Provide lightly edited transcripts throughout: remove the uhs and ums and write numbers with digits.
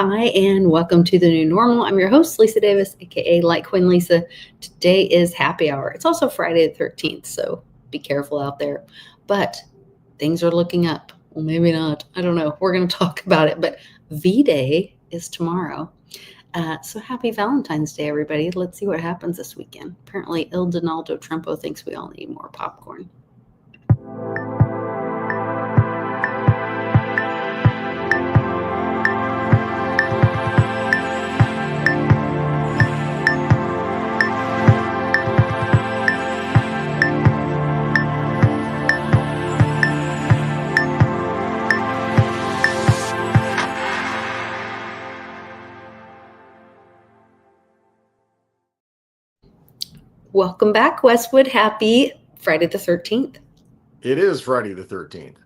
Hi, and welcome to the new normal. I'm your host, Lisa Davis, aka Like Queen Lisa. Today is happy hour. It's also Friday the 13th, so be careful out there. But things are looking up. Well, maybe not. I don't know. We're going to talk about it. But V Day is tomorrow. So happy Valentine's Day, everybody. Let's see what happens this weekend. Apparently, Il Donaldo Trumpo thinks we all need more popcorn. Welcome back, Westwood. Happy Friday the 13th. It is Friday the 13th.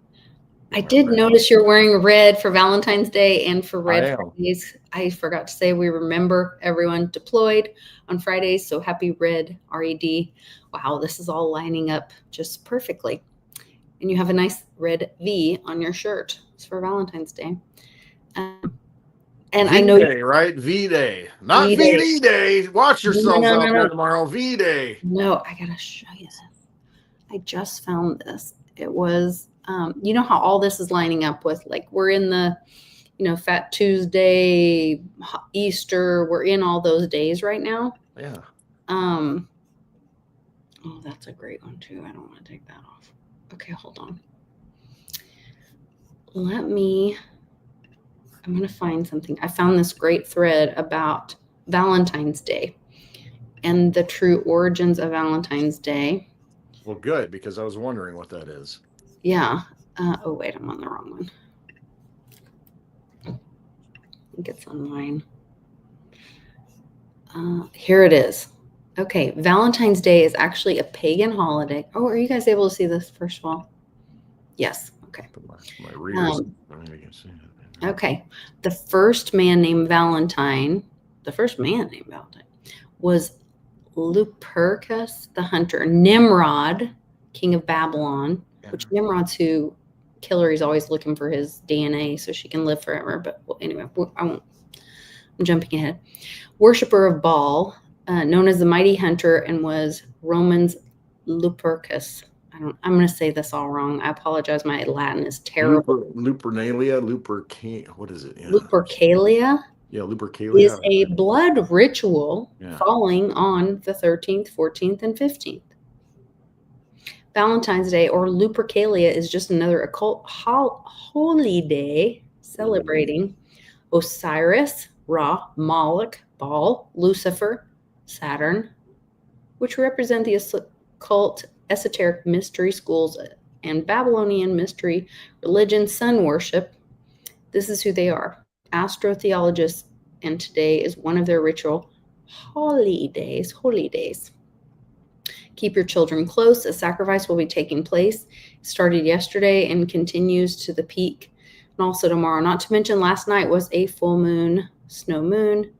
I did notice you're wearing red for Valentine's Day and for Red Fridays. I forgot to say we remember everyone deployed on Fridays, so happy Red, R-E-D. Wow, this is all lining up just perfectly. And you have a nice red V on your shirt. It's for Valentine's Day. And I know V-Day, right? V-Day. Not V-D Day. Watch yourselves out there tomorrow. V-Day. No, I got to show you this. I just found this. It was, you know how all this is lining up with, like, we're in the, Fat Tuesday, Easter. We're in all those days right now. Yeah. Oh, that's a great one, too. I don't want to take that off. Okay, hold on. I'm going to find something. I found this great thread about Valentine's Day and the true origins of Valentine's Day. Well, good, because I was wondering what that is. Yeah. Oh, wait, I'm on the wrong one. I think it's online. Here it is. Okay, Valentine's Day is actually a pagan holiday. Oh, are you guys able to see this, first of all? Yes. Okay. My readers, I can see it. Okay. The first man named Valentine was Lupercus the hunter. Nimrod, king of Babylon, which Nimrod's who Hillary's always looking for his DNA so she can live forever. But anyway, I'm jumping ahead. Worshipper of Baal, known as the mighty hunter, and was Roman's Lupercus. I'm going to say this all wrong. I apologize. My Latin is terrible. Lupercalia. What is it? Yeah. Lupercalia. Yeah, Lupercalia is a blood ritual falling on the 13th, 14th, and 15th. Valentine's Day, or Lupercalia, is just another occult holy day celebrating Osiris, Ra, Moloch, Baal, Lucifer, Saturn, which represent the occult esoteric mystery schools and Babylonian mystery religion, sun worship. This is who they are. Astrotheologists, and today is one of their ritual holy days. Keep your children close. A sacrifice will be taking place. It started yesterday and continues to the peak, and also tomorrow. Not to mention, last night was a full moon, snow moon.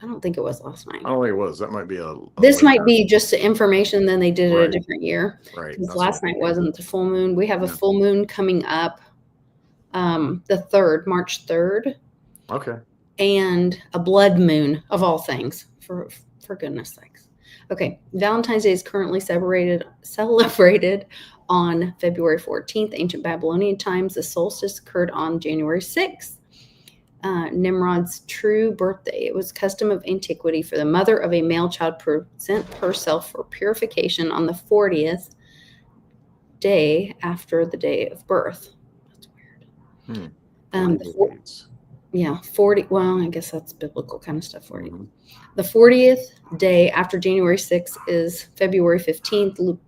I don't think it was last night. I don't think it was. That might be this might be just information. Then they did it a different year. Right. Because last night wasn't the full moon. We have a full moon coming up. The 3rd, March 3rd. Okay. And a blood moon, of all things, for goodness sakes. Okay, Valentine's Day is currently celebrated on February 14th, ancient Babylonian times. The solstice occurred on January 6th, Nimrod's true birthday. It was custom of antiquity for the mother of a male child to present herself for purification on the 40th day after the day of birth. 40. Well, I guess that's biblical kind of stuff for you. Mm-hmm. The 40th day after January 6th is February 15th.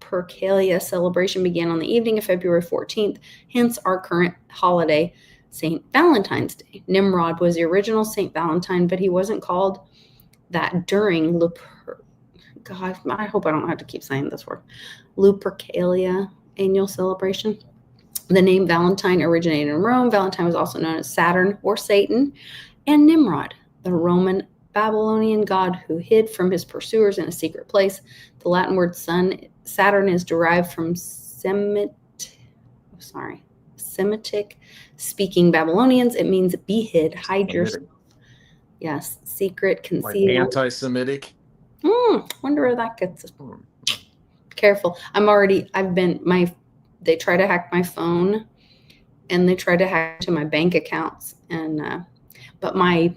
Lupercalia celebration began on the evening of February 14th, hence our current holiday, St. Valentine's Day. Nimrod was the original St. Valentine, but he wasn't called that during God, I hope I don't have to keep saying this word. Lupercalia annual celebration. The name Valentine originated in Rome. Valentine was also known as Saturn or Satan, and Nimrod, the Roman Babylonian god who hid from his pursuers in a secret place. The Latin word Saturn is derived from Semitic speaking Babylonians, it means be hid, hide Semitic. yourself. Yes, secret, Like concealed. anti-Semitic. Wonder where that gets us. Careful. They try to hack my phone, and they try to hack to my bank accounts, and but my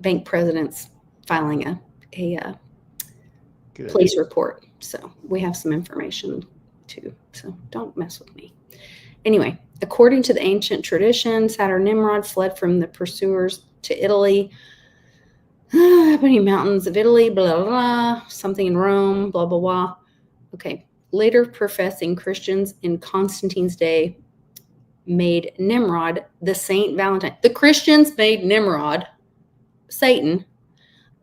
bank president's filing a Good. police report, so we have some information too. So don't mess with me. Anyway, according to the ancient tradition, Saturn Nimrod fled from the pursuers to Italy. Many mountains of Italy, blah, blah, blah, something in Rome, blah, blah, blah. Okay. Later professing Christians in Constantine's day made Nimrod the Saint Valentine. The Christians made Nimrod, Satan,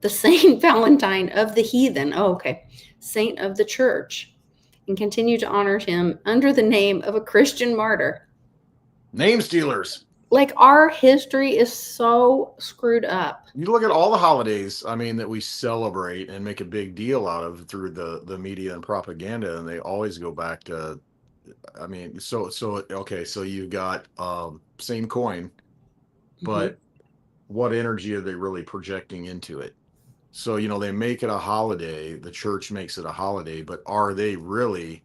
the Saint Valentine of the heathen. Oh, okay. Saint of the church. And continue to honor him under the name of a Christian martyr. Name stealers. Like, our history is so screwed up. You look at all the holidays, I mean, that we celebrate and make a big deal out of through the media and propaganda, and they always go back to, I mean, so okay, so you've got same coin, but what energy are they really projecting into it? So, they make it a holiday, the church makes it a holiday, but are they really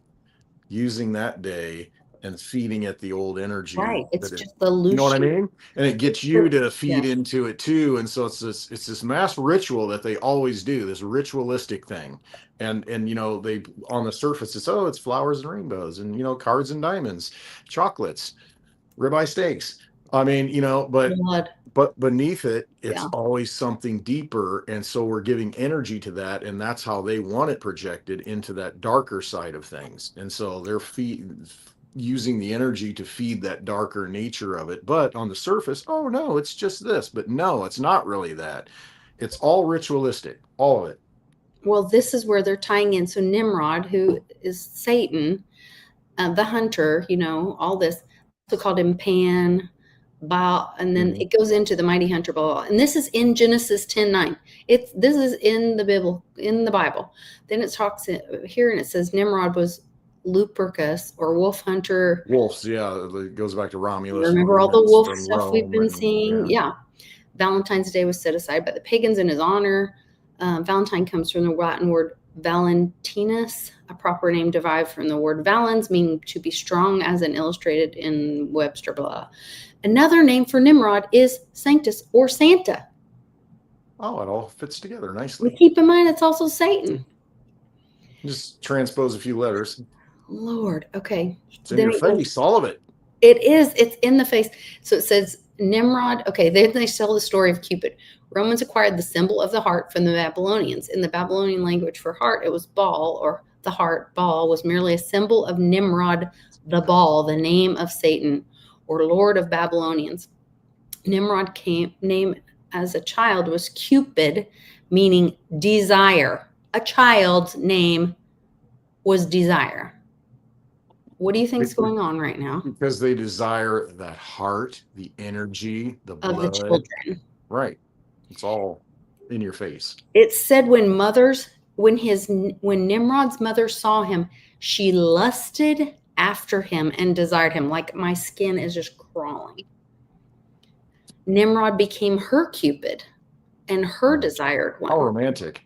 using that day and feeding it the old energy? Right. It's just the illusion. You know what I mean? And it gets you to feed into it too. And so it's this mass ritual that they always do, this ritualistic thing. And they, on the surface, it's flowers and rainbows and, cards and diamonds, chocolates, ribeye steaks. I mean, but beneath it, it's always something deeper. And so we're giving energy to that. And that's how they want it projected into that darker side of things. And so they're using the energy to feed that darker nature of it. But on the surface, oh no, it's just this. But no, it's not really that. It's all ritualistic, all of it. Well, this is where they're tying in. So Nimrod, who is Satan, the hunter, all this. So called him Pan, Baal, and then it goes into the mighty hunter Baal. And this is in Genesis 10:9. This is in the Bible. Then it talks here and it says Nimrod was Lupercus, or wolf hunter. Wolves, yeah, it goes back to Romulus. Remember all the wolf stuff we've been seeing? Yeah. Valentine's Day was set aside by the pagans in his honor. Valentine comes from the Latin word Valentinus, a proper name derived from the word valens, meaning to be strong, as in illustrated in Webster, blah. Another name for Nimrod is Sanctus, or Santa. Oh, it all fits together nicely. But keep in mind, it's also Satan. Just transpose a few letters. Lord, okay. It's in your face, all of it. It is. It's in the face. So it says Nimrod. Okay, then they tell the story of Cupid. Romans acquired the symbol of the heart from the Babylonians. In the Babylonian language for heart, it was Baal, or the heart. Baal was merely a symbol of Nimrod, the Baal, the name of Satan, or Lord of Babylonians. Nimrod name as a child was Cupid, meaning desire. A child's name was desire. What do you think is going on right now? Because they desire that heart, the energy, the blood. Of the children. Right. It's all in your face. It said when Nimrod's mother saw him, she lusted after him and desired him. Like, my skin is just crawling. Nimrod became her Cupid and her desired one. How romantic.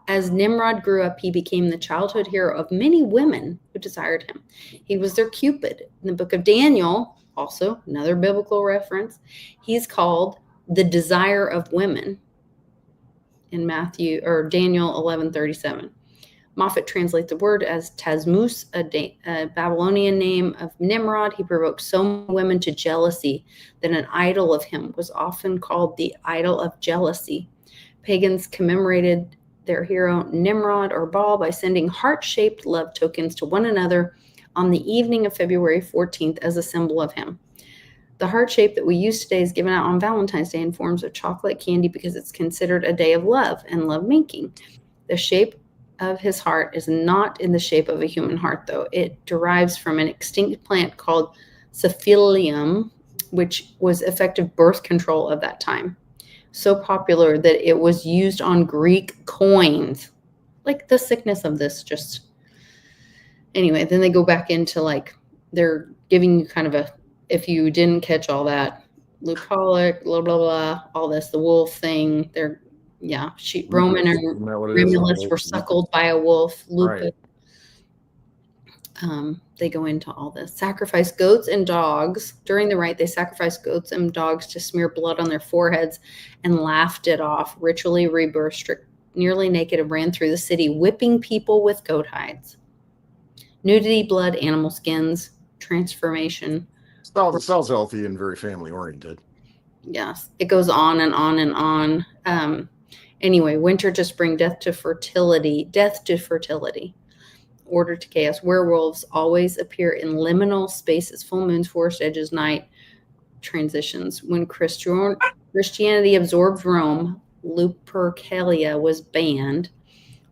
As Nimrod grew up, he became the childhood hero of many women who desired him. He was their Cupid. In the book of Daniel, also another biblical reference, he's called the desire of women in Daniel 11:37. Moffat translates the word as Tammuz, a Babylonian name of Nimrod. He provoked so many women to jealousy that an idol of him was often called the idol of jealousy. Pagans commemorated their hero Nimrod, or Baal, by sending heart-shaped love tokens to one another on the evening of February 14th as a symbol of him. The heart shape that we use today is given out on Valentine's Day in forms of chocolate candy because it's considered a day of love and lovemaking. The shape of his heart is not in the shape of a human heart, though. It derives from an extinct plant called Psiphyllium, which was effective birth control of that time. So popular that it was used on Greek coins. Like, the sickness of this just... Anyway, then they go back into, like, they're giving you kind of a if you didn't catch all that, Luke Pollock, blah, blah, blah, all this, the wolf thing, Roman and Isn't that what it is? Romulus were suckled by a wolf, lupus. Right. They go into all this. Sacrifice goats and dogs. During the rite, they sacrificed goats and dogs to smear blood on their foreheads and laughed it off. Ritually rebirth, stripped nearly naked, and ran through the city, whipping people with goat hides. Nudity, blood, animal skins, transformation. Sounds healthy and very family oriented. Yes, it goes on and on and on. Anyway, winter to spring, death to fertility. Order to chaos. Werewolves always appear in liminal spaces, full moons, forest edges, night transitions. When Christianity absorbed Rome, Lupercalia was banned.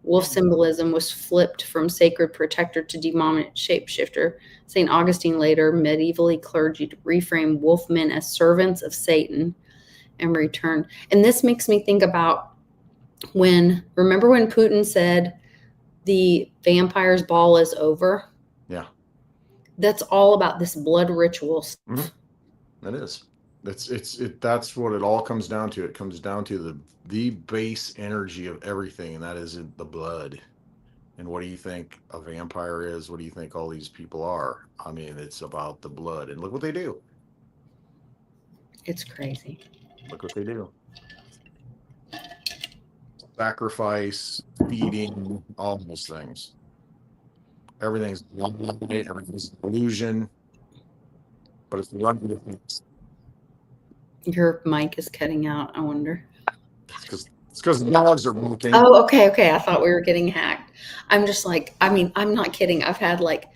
Wolf symbolism was flipped from sacred protector to demonic shapeshifter. St. Augustine later, medievally clergy, to reframe wolfmen as servants of Satan and returned. And this makes me think about remember when Putin said, the vampire's ball is over? Yeah. That's all about this blood ritual stuff. Mm-hmm. It is. That's what it all comes down to. It comes down to the base energy of everything, and that is the blood. And what do you think a vampire is? What do you think all these people are? I mean, it's about the blood. And look what they do. It's crazy. Look what they do. Sacrifice, feeding, all those things. Everything's everything's an illusion, but it's the things. Your mic is cutting out, I wonder. It's because the dogs are barking. Oh, okay. I thought we were getting hacked. I'm just like, I'm not kidding. I've had like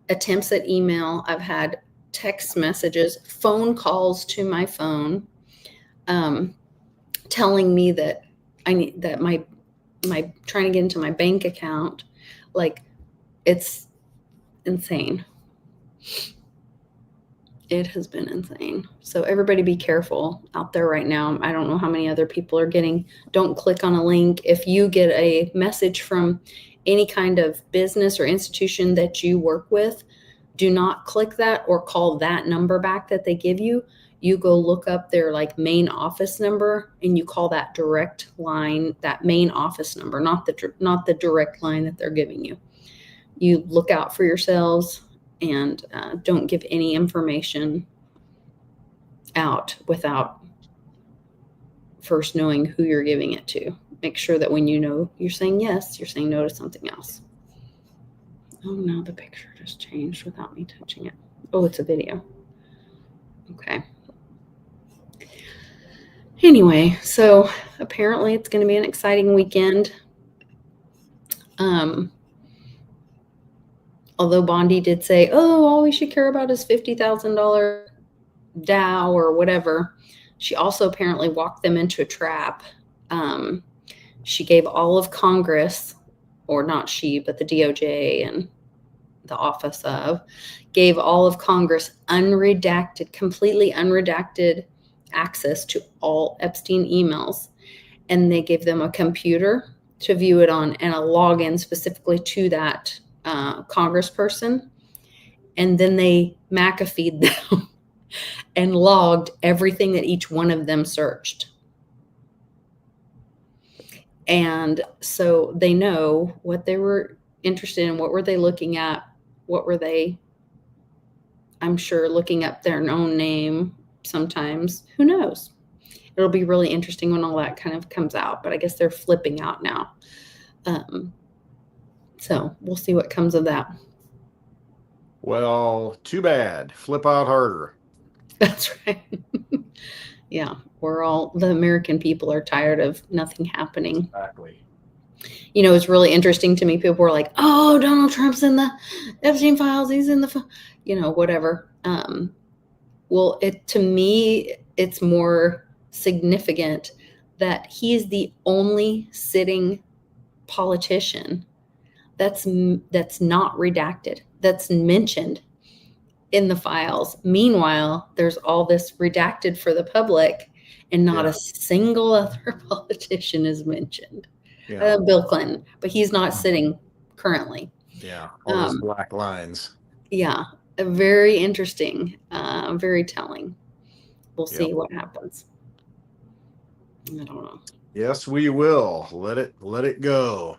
attempts at email. I've had text messages, phone calls to my phone, telling me that I need that my trying to get into my bank account. Like, it's insane. It has been insane. So everybody be careful out there right now. I don't know how many other people are getting. Don't click on a link. If you get a message from any kind of business or institution that you work with, do not click that or call that number back that they give you. You go look up their like main office number and you call that direct line, that main office number, not the direct line that they're giving you. You look out for yourselves and don't give any information out without first knowing who you're giving it to. Make sure that when you know you're saying yes, you're saying no to something else. Oh no, the picture just changed without me touching it. Oh, it's a video. Okay. Anyway, so apparently it's going to be an exciting weekend. Although Bondi did say, all we should care about is $50,000 Dow or whatever, she also apparently walked them into a trap. She gave all of Congress, or not she, but the DOJ and the office of, gave all of Congress completely unredacted access to all Epstein emails. And they gave them a computer to view it on and a login specifically to that congressperson. And then they McAfee'd them and logged everything that each one of them searched. And so they know what they were interested in, what were they looking at, what were they, I'm sure, looking up their own name sometimes. Who knows? It'll be really interesting when all that kind of comes out, but I guess they're flipping out now. So we'll see what comes of that. Well, too bad. Flip out harder. That's right. Yeah, the American people are tired of nothing happening. Exactly. You know, it's really interesting to me. People were like, oh, Donald Trump's in the Epstein files. He's in the, whatever. Well, to me, it's more significant that he's the only sitting politician that's not redacted, that's mentioned in the files. Meanwhile, there's all this redacted for the public and not a single other politician is mentioned. Yeah. Bill Clinton, but he's not sitting currently. Yeah, all those black lines. Yeah, very interesting, very telling. We'll Yep. see what happens. I don't know. Yes, we will. Let it go.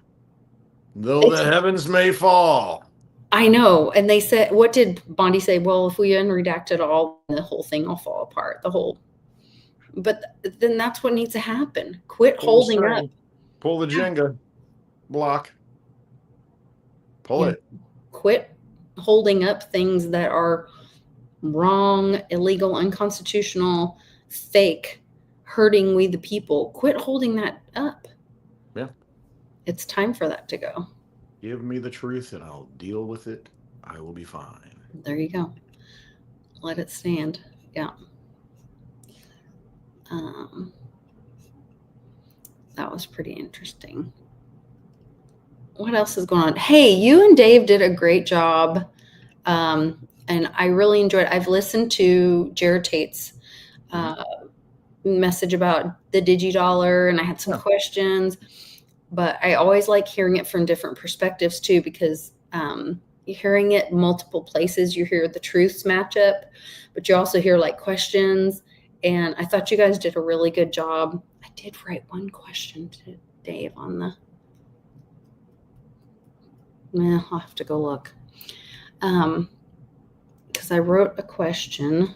Though the heavens may fall. I know. And they said, what did Bondi say? Well, if we unredact it all, the whole thing will fall apart. But then that's what needs to happen. Quit holding up. Pull the Jenga block. Pull Yeah. it. Quit holding up things that are wrong, illegal, unconstitutional, fake, hurting we the people. Quit holding that up. Yeah. It's time for that to go. Give me the truth and I'll deal with it. I will be fine. There you go. Let it stand. Yeah. That was pretty interesting. What else is going on? Hey, you and Dave did a great job. And I really enjoyed it. I've listened to Jared Tate's message about the DigiDollar, and I had some questions, but I always like hearing it from different perspectives too, because hearing it multiple places, you hear the truths match up, but you also hear like questions. And I thought you guys did a really good job. I did write one question to Dave on the, I'll have to go look. Because I wrote a question.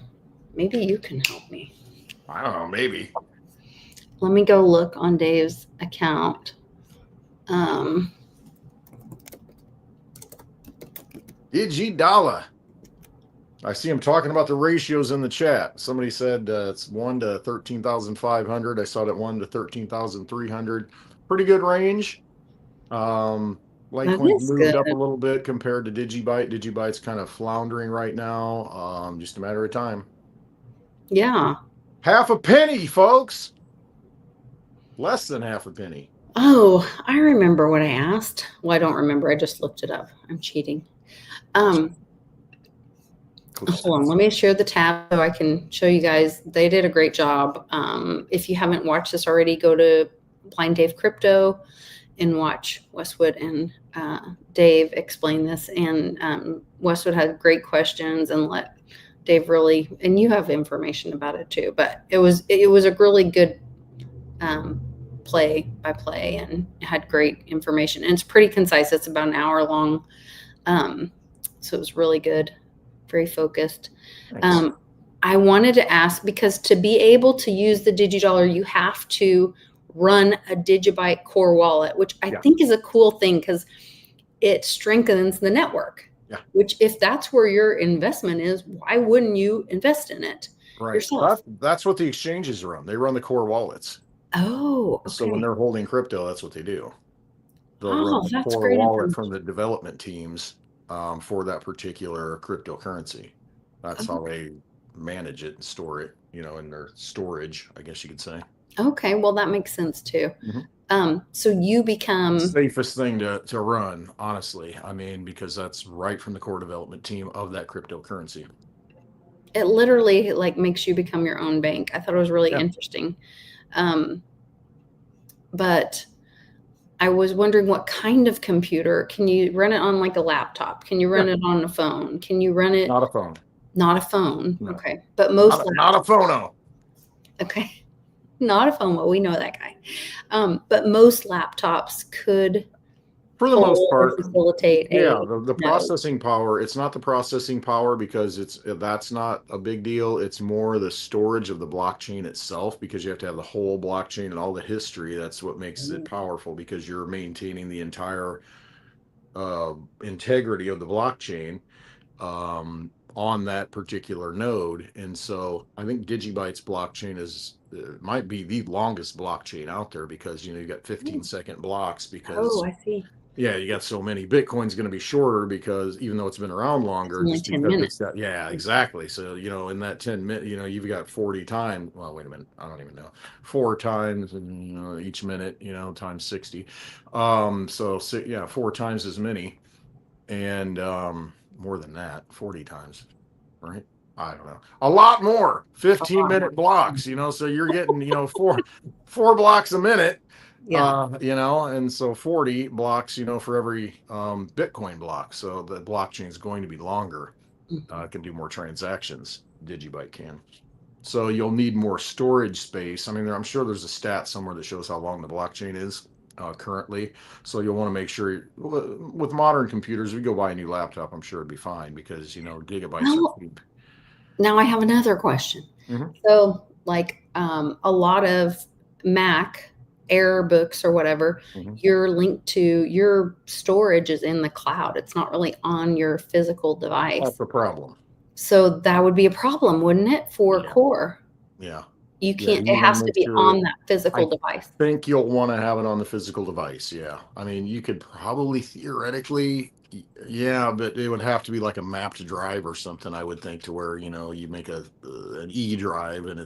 Maybe you can help me. I don't know, maybe. Let me go look on Dave's account. DigiDollar. I see him talking about the ratios in the chat. Somebody said it's 1 to 13,500. I saw it at 1 to 13,300. Pretty good range. Litecoin's moved up a little bit compared to Digibyte. Digibyte's kind of floundering right now. Just a matter of time. Yeah. Half a penny, folks. Less than half a penny. Oh, I remember what I asked. Well, I don't remember. I just looked it up. I'm cheating. Hold on, let me share the tab so I can show you guys. They did a great job. If you haven't watched this already, go to Blind Dave Crypto and watch Westwood and Dave explain this. And Westwood had great questions and let Dave really, and you have information about it too. But it was a really good play by play and had great information. And it's pretty concise. It's about an hour long. So it was really good. Very focused. I wanted to ask, because to be able to use the DigiDollar, you have to run a Digibyte core wallet, which I think is a cool thing because it strengthens the network. Yeah. Which, if that's where your investment is, why wouldn't you invest in it yourself? That's what the exchanges run. They run the core wallets. Oh, okay. So when they're holding crypto, that's what they do. They'll run the core wallet from the development teams for that particular cryptocurrency. That's how they manage it and store it, in their storage, I guess you could say. Okay, well, that makes sense too. So you become the safest thing to run, honestly. I mean, because that's right from the core development team of that cryptocurrency. It literally makes you become your own bank. I thought it was really interesting. But I was wondering, what kind of computer? Can you run it on a laptop? Can you run it on a phone? Can you run it? Not a phone. Not a phone. No. Okay. But most not a phono. Okay. Not a phone. Well, we know that guy. But most laptops could, for the most part, facilitate the processing power. It's not the processing power because that's not a big deal. It's more the storage of the blockchain itself, because you have to have the whole blockchain and all the history. That's what makes it powerful, because you're maintaining the entire integrity of the blockchain on that particular node. And so I think Digibyte's blockchain might be the longest blockchain out there, because you got 15-second blocks, because I see. Yeah, you got so many. Bitcoin's going to be shorter, because even though it's been around longer, it's only 10 minutes. Exactly. So in that 10 minutes, you've got 40 times. Well, wait a minute, I don't even know. 4 times, and each minute, times 60. So 4 times as many, and more than that, 40 times, right? I don't know. A lot more. 15-minute blocks, so you're getting, four blocks a minute. And so 40 blocks, for every Bitcoin block. So the blockchain is going to be longer. can do more transactions. Digibyte can. So you'll need more storage space. I mean, I'm sure there's a stat somewhere that shows how long the blockchain is currently. So you'll want to make sure with modern computers, if you go buy a new laptop, I'm sure it'd be fine because, gigabytes are cheap. Now I have another question. Mhm. So like a lot of Mac Air books or whatever, you're linked to, your storage is in the cloud. It's not really on your physical device. That's the problem. So that would be a problem, wouldn't it, for Core? Yeah. You can't, it has to be on that physical device. I think you'll want to have it on the physical device. Yeah. I mean, you could probably theoretically, yeah, but it would have to be like a mapped drive or something, I would think, to where, you make an E drive and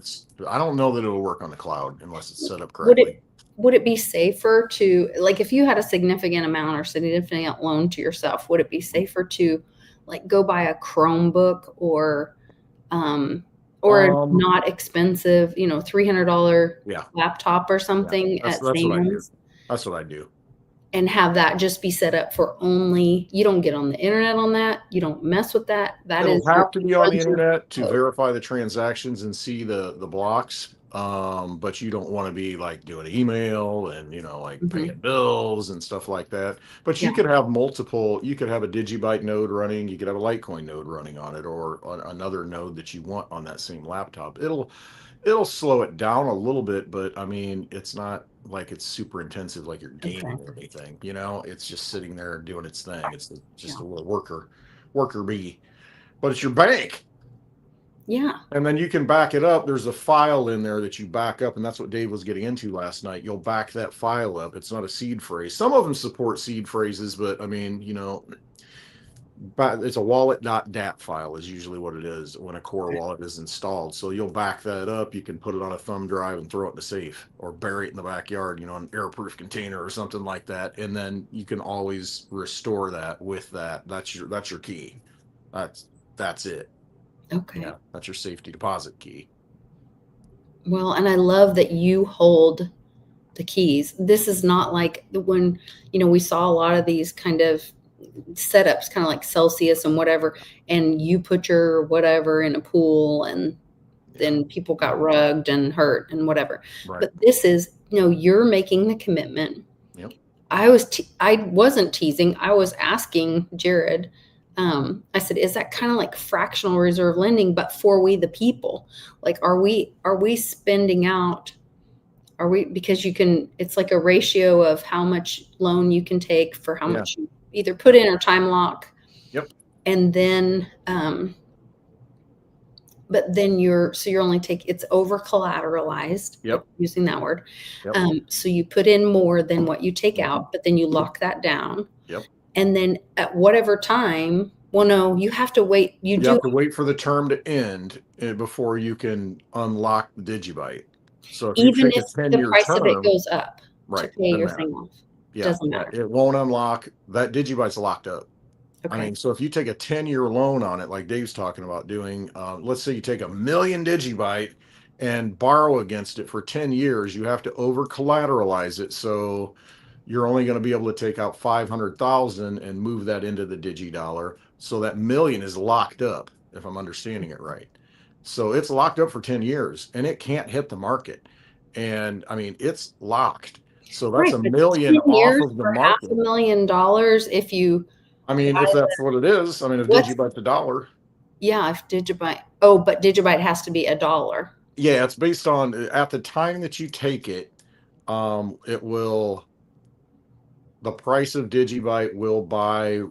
I don't know that it'll work on the cloud unless it's set up correctly. Would it be safer to, like, if you had a significant amount or significant loan to yourself, would it be safer to like go buy a Chromebook or not expensive, $300 laptop or something at Sam's? That's what I do. And have that just be set up for only, you don't get on the internet on that. You don't mess with that. It'll have to be on the internet to verify the transactions and see the blocks. But you don't want to be like doing email and, paying bills and stuff like that. But you could have you could have a Digibyte node running, you could have a Litecoin node running on it, or another node that you want on that same laptop. It'll slow it down a little bit, but I mean, it's not like it's super intensive, like you're gaming or anything, it's just sitting there doing its thing. It's just a little worker bee, but it's your bank. Yeah. And then you can back it up. There's a file in there that you back up, and that's what Dave was getting into last night. You'll back that file up. It's not a seed phrase. Some of them support seed phrases, but I mean, it's a wallet.dat file is usually what it is when a Core wallet is installed. So you'll back that up. You can put it on a thumb drive and throw it in the safe or bury it in the backyard, an airproof container or something like that. And then you can always restore that with that. That's your key. That's it. Okay. Yeah, that's your safety deposit key. Well, and I love that you hold the keys. This is not like when, we saw a lot of these kind of setups, kind of like Celsius and whatever, and you put your whatever in a pool and then people got rugged and hurt and whatever. Right. But this is, you're making the commitment. Yep. I wasn't teasing. I was asking Jared, I said, is that kind of like fractional reserve lending, but for we the people? Like, are we spending out? Because it's like a ratio of how much loan you can take for how much you either put in or time lock. Yep. And then, but then you're only it's over collateralized. Yep. Using that word. Yep. So you put in more than what you take out, but then you lock that down. Yep. And then at whatever time, well, no, you have to wait. You have to wait for the term to end before you can unlock the Digibyte. So if even if the price of it goes up, right, to pay your thing off, doesn't matter. It won't unlock. That Digibyte's locked up. Okay. I mean, so if you take a 10-year loan on it, like Dave's talking about doing, let's say you take 1 million Digibyte and borrow against it for 10 years, you have to over collateralize it. So you're only going to be able to take out 500,000 and move that into the DigiDollar. So that million is locked up, if I'm understanding it right. So it's locked up for 10 years and it can't hit the market. And I mean, it's locked. So that's $1 million off of the market. $500,000 if you. I mean, if that's what it is. I mean, if Digibyte's $1. Yeah, if Digibyte. Oh, but Digibyte has to be $1. Yeah, it's based on at the time that you take it. It will. The price of Digibyte will buy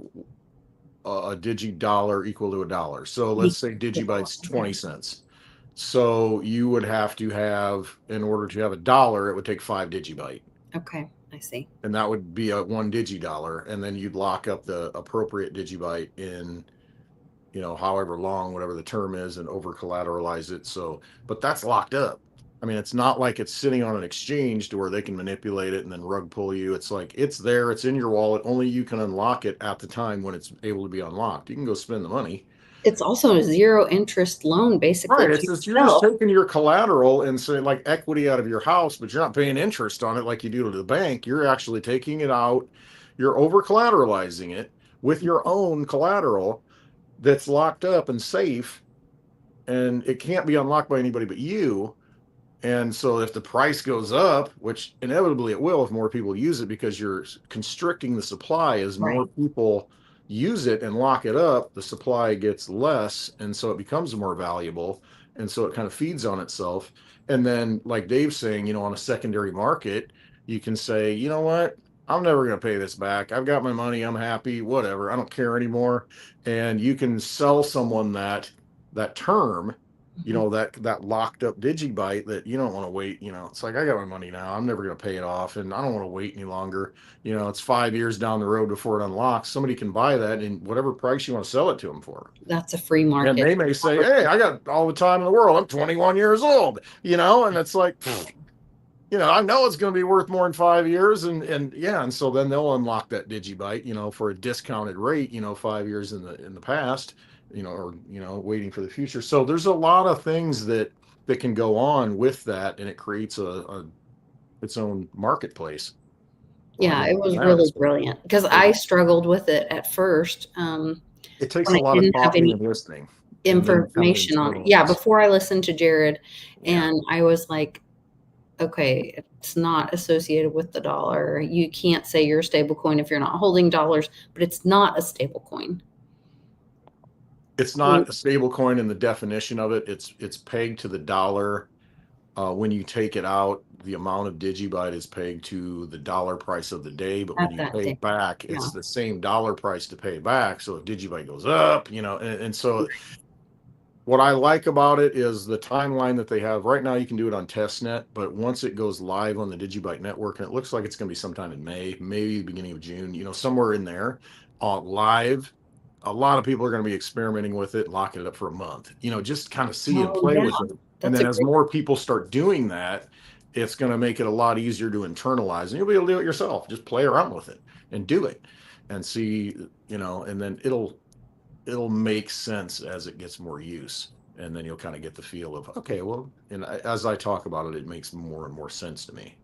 a DigiDollar equal to $1. So let's say Digibyte's 20 cents. So you would have to have, in order to have $1, it would take 5 Digibyte. Okay, I see. And that would be a 1 DigiDollar, and then you'd lock up the appropriate Digibyte in, however long, whatever the term is, and over collateralize it. So, but that's locked up. I mean, it's not like it's sitting on an exchange to where they can manipulate it and then rug pull you. It's like it's there, it's in your wallet. Only you can unlock it at the time when it's able to be unlocked. You can go spend the money. It's also a 0 interest loan, basically. Right. You're just taking your collateral and saying like equity out of your house, but you're not paying interest on it like you do to the bank. You're actually taking it out. You're over collateralizing it with your own collateral. that's locked up and safe, and it can't be unlocked by anybody but you. And so if the price goes up, which inevitably it will if more people use it, because you're constricting the supply, as more Right. people use it and lock it up, the supply gets less. And so it becomes more valuable. And so it kind of feeds on itself. And then, like Dave's saying, on a secondary market, you can say, you know what? I'm never going to pay this back. I've got my money. I'm happy. Whatever. I don't care anymore. And you can sell someone that term, Mhm. that locked up digibyte that you don't want to wait. It's like, I got my money now, I'm never going to pay it off, and I don't want to wait any longer. It's 5 years down the road before it unlocks. Somebody can buy that in whatever price you want to sell it to them for, That's a free and market. they may say, hey, I got all the time in the world, I'm 21 years old, and it's like, I know it's going to be worth more in 5 years, and yeah, and so then they'll unlock that digibyte, for a discounted rate, 5 years in the past, or waiting for the future. So there's a lot of things that can go on with that, and it creates a its own marketplace. So I Yeah, think it was that really is what brilliant because it, I struggled with it at first, it takes when a I lot of didn't have talking any and listening, and then kind of information on it. Yeah, internalize. before I listened to Jared, Yeah. and I was like, okay, it's not associated with the dollar. You can't say you're a stable coin if you're not holding dollars, but it's not a stable coin. It's Mm. not a stable coin in the definition of it. It's pegged to the dollar. When you take it out, the amount of digibyte is pegged to the dollar price of the day. But when At you that pay day. it back, Yeah. it's the same dollar price to pay back. So if digibyte goes up, and so what I like about it is the timeline that they have right now. You can do it on testnet, but once it goes live on the Digibyte network, and it looks like it's going to be sometime in May, maybe the beginning of June, somewhere in there, live, a lot of people are going to be experimenting with it, locking it up for a month, just kind of see and Oh, play yeah. with it. And That's then a as great. more people start doing that, it's going to make it a lot easier to internalize, and you'll be able to do it yourself. Just play around with it and do it and see, and then it'll make sense as it gets more use. And then you'll kind of get the feel of, okay, well, and as I talk about it, it makes more and more sense to me.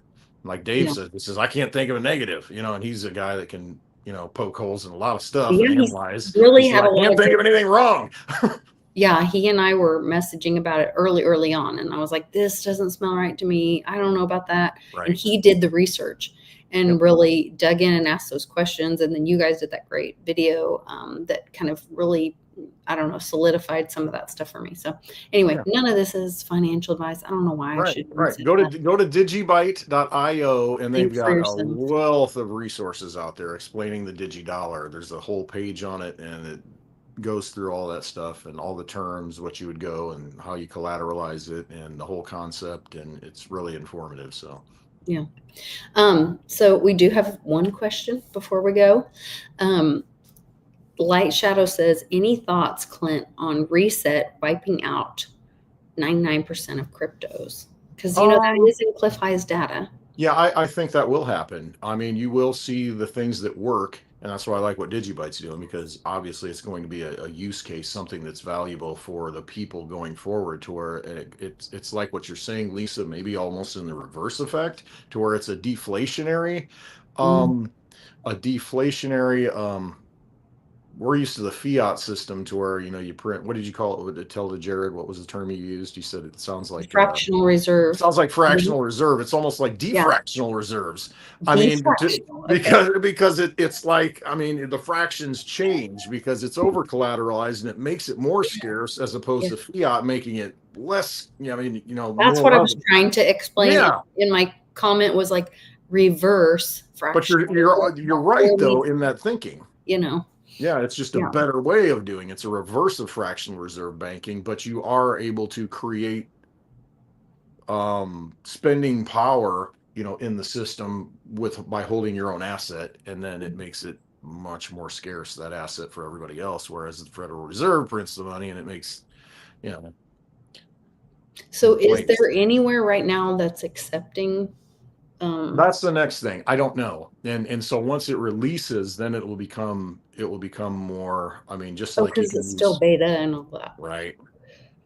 Like Dave Yeah. says, he says, I can't think of a negative, and he's a guy that can, poke holes in a lot of stuff Yeah, and he's analyze. He really says, had a I lot can't of think great. of anything wrong. Yeah, he and I were messaging about it early on, and I was like, "This doesn't smell right to me. I don't know about that." And Right. he did the research and Yep. really dug in and asked those questions. And then you guys did that great video, that kind of really, I don't know, solidified some of that stuff for me. So anyway, Yeah. none of this is financial advice. I don't know why I Right. should even Right. say Go to that. digibyte.io, and they've Think for got a yourself. wealth of resources out there explaining the digidollar. There's a whole page on it, and it goes through all that stuff and all the terms, what you would go and how you collateralize it and the whole concept. And it's really informative. So Yeah. So we do have one question before we go. Um, Light Shadow says, any thoughts, Clint, on reset wiping out 99% of cryptos? Because that um is in Cliff High's data. yeah, I think that will happen. I mean, you will see the things that work, and that's why I like what Digibyte's doing, because obviously it's going to be a use case, something that's valuable for the people going forward, to where it's like what you're saying, Lisa, maybe almost in the reverse effect, to where it's Mm. um a deflationary we're used to the fiat system, to where you print, what did you call it, tell the Jared, what was the term you used? You said it Fractional reserve. sounds like Mhm. fractional reserve. It's almost like Yeah, defractional reserves. I mean, defractional. Okay. because it's like, I mean, the fractions change because it's over collateralized, and it makes it more scarce, as opposed Yeah. to fiat making it less. I mean, That's what I more of was it. trying to explain Yeah, in my comment, was like reverse but fractional reserve. you're right though Only, in that thinking. you know, Yeah, it's just a yeah. better way of doing it. It's a reverse of fractional reserve banking, but you are able to create spending power, in the system, by holding your own asset, and then it makes it much more scarce, that asset, for everybody else, whereas the Federal Reserve prints the money, and it makes, you know So is inflates. there anywhere right now that's accepting, That's the next thing. I don't know. And so once it releases, then it will become more, I mean, just oh, like you because can it's still use. beta and all that. Right.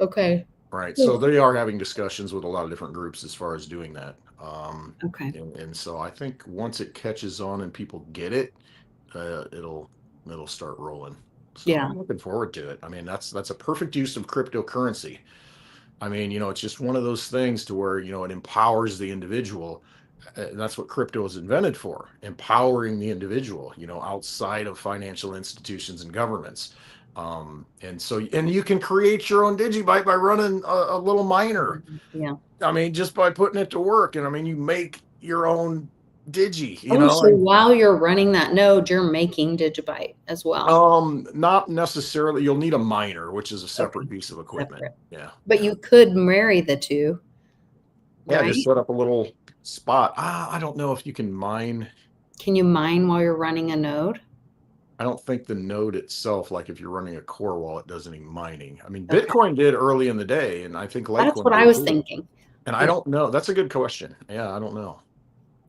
Okay. Right. So Cool. they are having discussions with a lot of different groups as far as doing that. Okay. And so I think once it catches on and people get it, it'll start rolling. So Yeah. I'm looking forward to it. I mean, that's a perfect use of cryptocurrency. I mean, it's just one of those things to where, it empowers the individual. And that's what crypto is invented for, empowering the individual, outside of financial institutions and governments. And you can create your own digibyte by running a little miner. Yeah. I mean, just by putting it to work. And I mean, you make your own digi, Oh, so while you're running that node, you're making Digibyte as well. not necessarily. You'll need a miner, which is a separate Okay. piece of equipment. Separate. Yeah. But Yeah. you could marry the two, Yeah, right? just set up a little spot. I don't know if you can mine. Can you mine while you're running a node? I don't think the node itself, like if you're running a core wallet, does any mining. I mean, Okay. Bitcoin did early in the day, and I think That's Litecoin what I did was too. thinking. And I Yeah. don't know. That's a good question. Yeah, I don't know.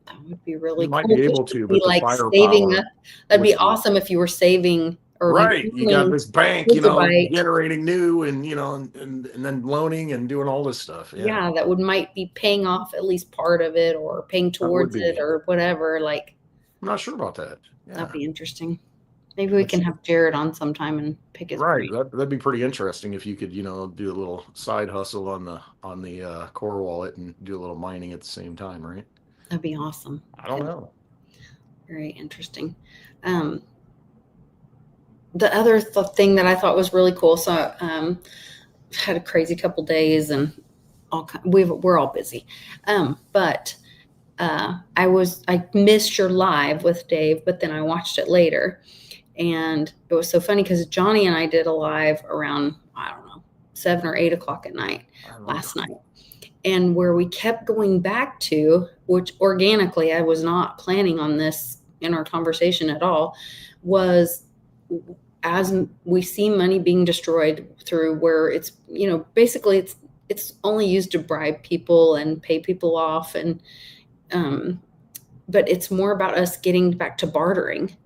That would be really You might cool be to able just to, be but the like saving firepower up. That'd be with the awesome if you were saving or right, you got mining this bank, Digibyte. generating new and and then loaning and doing all this stuff. Yeah, Yeah, that might be paying off at least part of it or paying that would towards it be. or whatever. Like, I'm not sure about that. that'd Yeah, be interesting. Maybe we can have Jared on sometime and pick his right. brain. That'd be pretty interesting if you could, do a little side hustle on the core wallet and do a little mining at the same time, right? That'd be awesome. I don't know. Very interesting. The other thing that I thought was really cool. So, had a crazy couple days and we're all busy. But I missed your live with Dave, but then I watched it later, and it was so funny because Johnny and I did a live around, I don't know, 7 or 8 o'clock at night last night. And where we kept going back to, which organically I was not planning on this in our conversation at all, was as we see money being destroyed through where it's, basically it's only used to bribe people and pay people off. And, but it's more about us getting back to bartering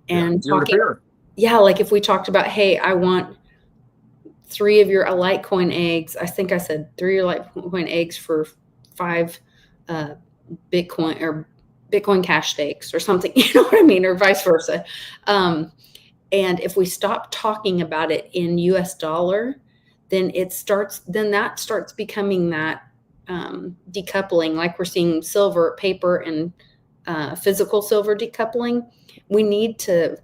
and talking. Yeah. Like if we talked about, hey, I want 3 of your Litecoin eggs. I think I said 3 of your Litecoin eggs for 5 Bitcoin or Bitcoin Cash stakes or something, you know what I mean? Or vice versa. And if we stop talking about it in US dollar, then that starts becoming that decoupling, like we're seeing silver, paper, and physical silver decoupling. We need to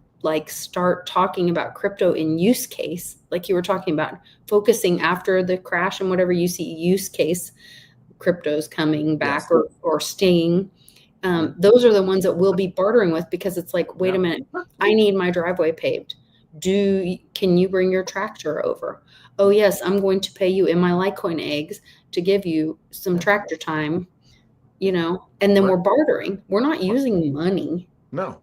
start talking about crypto in use case, like you were talking about, focusing after the crash and whatever you see use case crypto's coming back. Yes. or staying. Those are the ones that we'll be bartering with, because it's like, wait a minute, I need my driveway paved. Can you bring your tractor over? Oh yes, I'm going to pay you in my Litecoin eggs to give you some tractor time, and then we're bartering. We're not using money. No,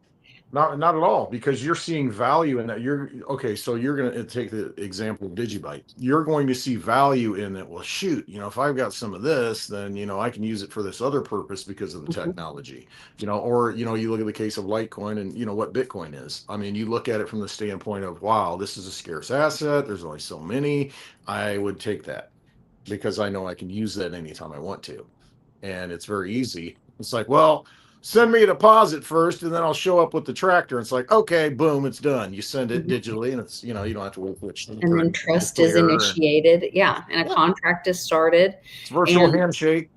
not at all, because you're seeing value in that. So you're going to take the example of Digibyte. You're going to see value in that. Well, shoot, if I've got some of this, then, I can use it for this other purpose because of the technology, or, you look at the case of Litecoin and, what Bitcoin is. I mean, you look at it from the standpoint of, wow, this is a scarce asset. There's only so many. I would take that because I know I can use that anytime I want to. And it's very easy. It's like, well, send me a deposit first, and then I'll show up with the tractor. It's like, okay, boom, it's done. You send it digitally, and it's, you don't have to wait for it. And then trust is initiated. Yeah. And a contract is started. It's virtual handshake,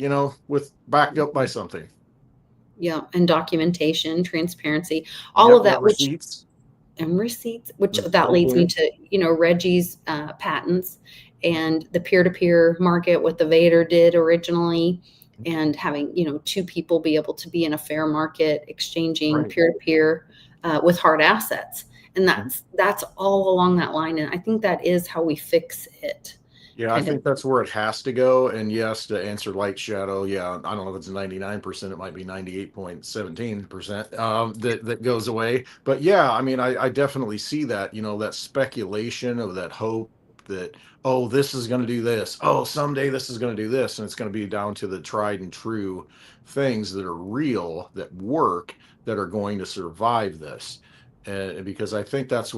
with backed up by something. Yeah. And documentation, transparency, all of that. Receipts. Which that leads me to, Reggie's patents and the peer-to-peer market, what the Vader did originally, and having, 2 people be able to be in a fair market exchanging peer-to-peer with hard assets. And that's all along that line. And I think that is how we fix it. Yeah, I think that's where it has to go. And yes, to answer Light Shadow, yeah, I don't know if it's 99%, it might be 98.17% that goes away. But yeah, I mean, I definitely see that, that speculation of that hope that, oh, this is going to do this. Oh, someday this is going to do this. And it's going to be down to the tried and true things that are real, that work, that are going to survive this. And because I think this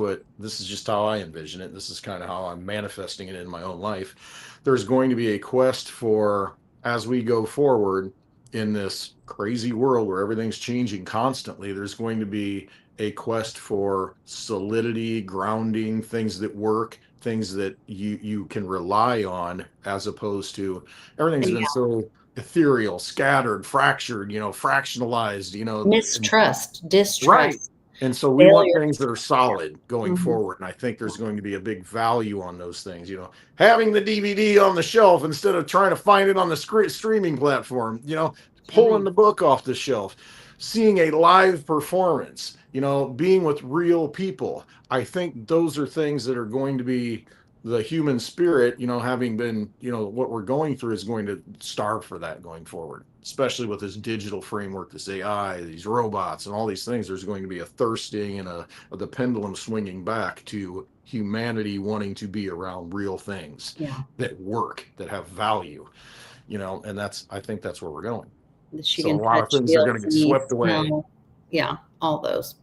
is just how I envision it. This is kind of how I'm manifesting it in my own life. There's going to be a quest for, as we go forward, in this crazy world where everything's changing constantly, there's going to be a quest for solidity, grounding, things that work, things that you can rely on, as opposed to everything's And been so ethereal, scattered, fractured, fractionalized, mistrust, right. distrust, And so we want failure. things that are solid going Mhm. forward. And I think there's going to be a big value on those things. Having the DVD on the shelf instead of trying to find it on the streaming platform, pulling the book off the shelf, seeing a live performance, being with real people. I think those are things that are going to be the human spirit, having been, what we're going through is going to starve for that going forward, especially with this digital framework, this AI, these robots, and all these things. There's going to be a thirsting and the pendulum swinging back to humanity wanting to be around real things Yeah. that work, that have value, and I think that's where we're going. That you So a can lot of touch, things are feel, going to get see, swept away. smell. Yeah, all those.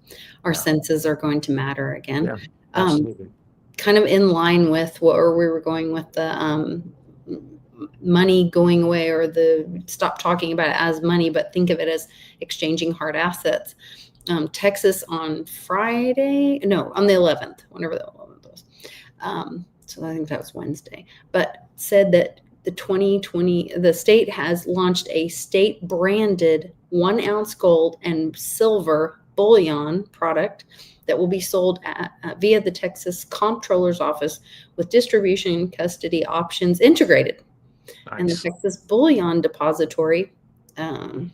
Our Yeah. senses are going to matter again. Yeah, absolutely. Kind of in line with we were going with the money going away, or the stop talking about it as money, but think of it as exchanging hard assets. Texas on Friday, no, on the 11th, whenever the 11th was. So I think that was Wednesday, but said that the state has launched a state branded 1 ounce gold and silver bullion product that will be sold via the Texas Comptroller's Office with distribution custody options integrated. Nice. And the Texas Bullion Depository, with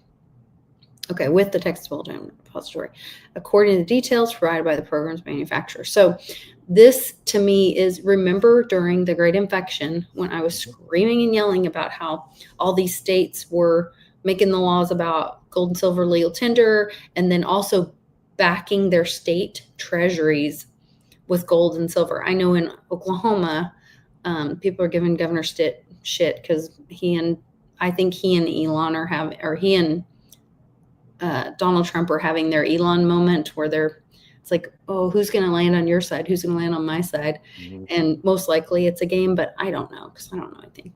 the Texas Bullion Depository, according to the details provided by the program's manufacturer. So this to me is, remember during the Great Infection when I was screaming and yelling about how all these states were making the laws about gold and silver legal tender, and then also backing their state treasuries with gold and silver. I know in Oklahoma, people are giving Governor Stitt shit because I think he and Elon he and Donald Trump are having their Elon moment where it's like, oh, who's going to land on your side? Who's going to land on my side? Mm-hmm. And most likely it's a game, but I don't know because I don't know anything.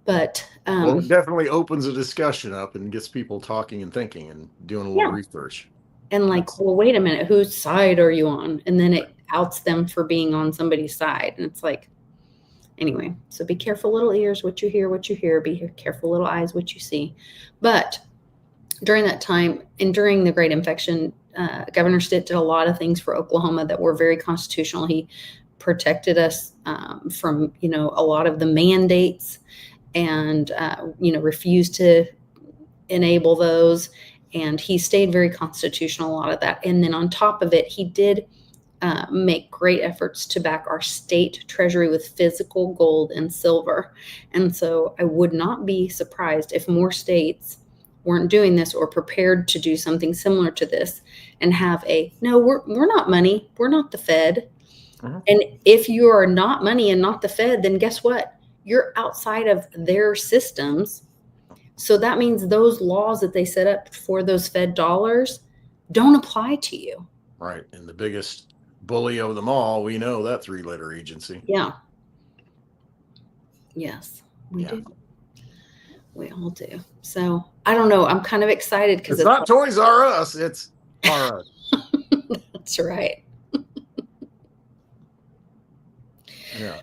But well, it definitely opens a discussion up and gets people talking and thinking and doing a little research. And well, wait a minute, whose side are you on? And then it outs them for being on somebody's side. And it's like, anyway, so be careful, little ears, what you hear, be careful, little eyes, what you see. But during that time and during the Great Infection, Governor Stitt did a lot of things for Oklahoma that were very constitutional. He protected us from, a lot of the mandates and, refused to enable those. And he stayed very constitutional, a lot of that. And then on top of it, he did make great efforts to back our state treasury with physical gold and silver. And so I would not be surprised if more states weren't doing this or prepared to do something similar to this and have we're not money. We're not the Fed. Uh-huh. And if you are not money and not the Fed, then guess what? You're outside of their systems. So that means those laws that they set up for those Fed dollars don't apply to you. Right. And the biggest bully of them all, we know that 3-letter agency. Yeah. Yes, we do. We all do. So I don't know. I'm kind of excited because it's not Toys R Us. It's R Us. That's right. Yeah.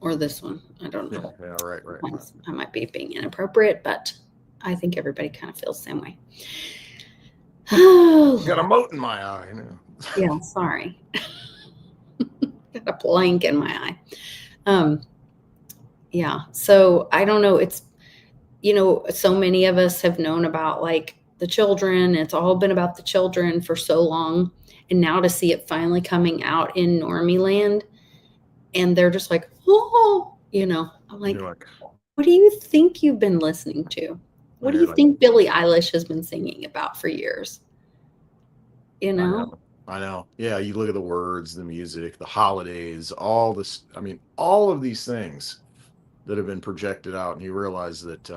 Or this one. I don't know. Yeah. Right. I might be being inappropriate, but I think everybody kind of feels the same way. Got a mote in my eye. Yeah. Sorry. Got a blank in my eye. Yeah. So I don't know. It's, so many of us have known about like the children. It's all been about the children for so long. And now to see it finally coming out in Normie land, and they're just like, oh, I'm like, what do you think you've been listening to? What do you think Billie Eilish has been singing about for years? I know. Yeah. You look at the words, the music, the holidays, all this. I mean, all of these things that have been projected out, and you realize that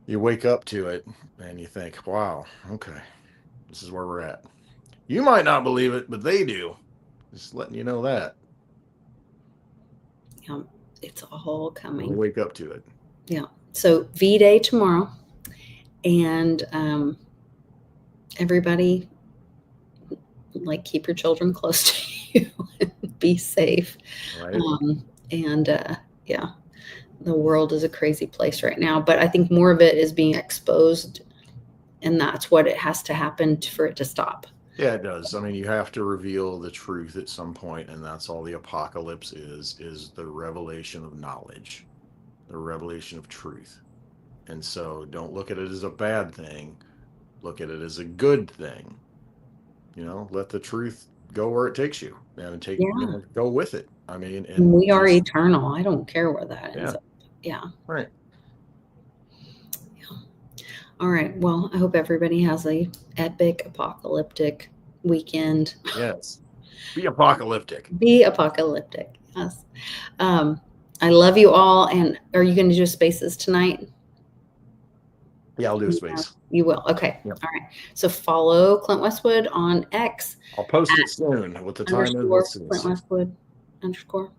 you wake up to it and you think, wow, okay, this is where we're at. You might not believe it, but they do. Just letting you know that. Yeah, it's all coming. We'll wake up to it. Yeah. So V-Day tomorrow, and everybody, like, keep your children close to you and be safe. Right. Yeah, the world is a crazy place right now, but I think more of it is being exposed, and that's what it has to happen for it to stop. Yeah, it does. I mean, you have to reveal the truth at some point, and that's all the apocalypse is the revelation of knowledge, the revelation of truth. And so don't look at it as a bad thing. Look at it as a good thing. Let the truth go where it takes you, and go with it. I mean, and We are eternal. I don't care where that ends up. Yeah. Right. All right. Well, I hope everybody has a epic apocalyptic weekend. Yes. Be apocalyptic. Be apocalyptic. Yes. I love you all. And are you going to do Spaces tonight? Yeah, I'll do a space. You will. Okay. Yep. All right. So follow Clint Westwood on X. I'll post it soon. What the time is? Clint Westwood _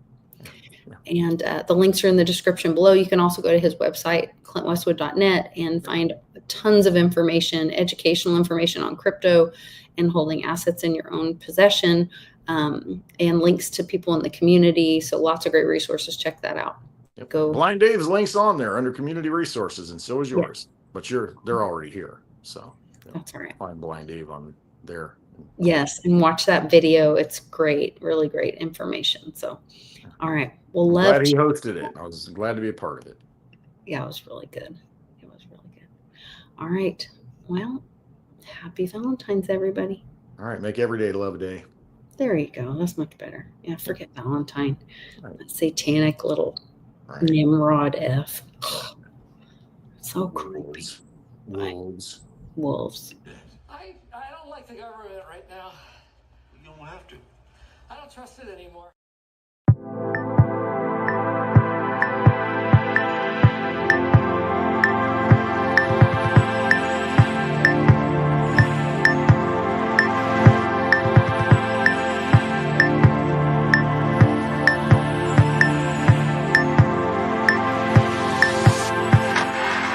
And the links are in the description below. You can also go to his website, clintwestwood.net, and find tons of information, educational information on crypto and holding assets in your own possession, and links to people in the community. So lots of great resources. Check that out. Yep. Go. Blind Dave's link's on there under community resources, and so is yours. Yeah. But they're already here. So that's all right. Find Blind Dave on there. Yes, and watch that video. It's great, really great information. So, all right. Well, glad he hosted it. I was glad to be a part of it. Yeah, it was really good. It was really good. All right. Well, happy Valentine's, everybody. All right. Make every day love day. There you go. That's much better. Yeah, forget Valentine. Right. That satanic little Nimrod F. So creepy. Wolves. I don't like the government right now. You don't have to. I don't trust it anymore.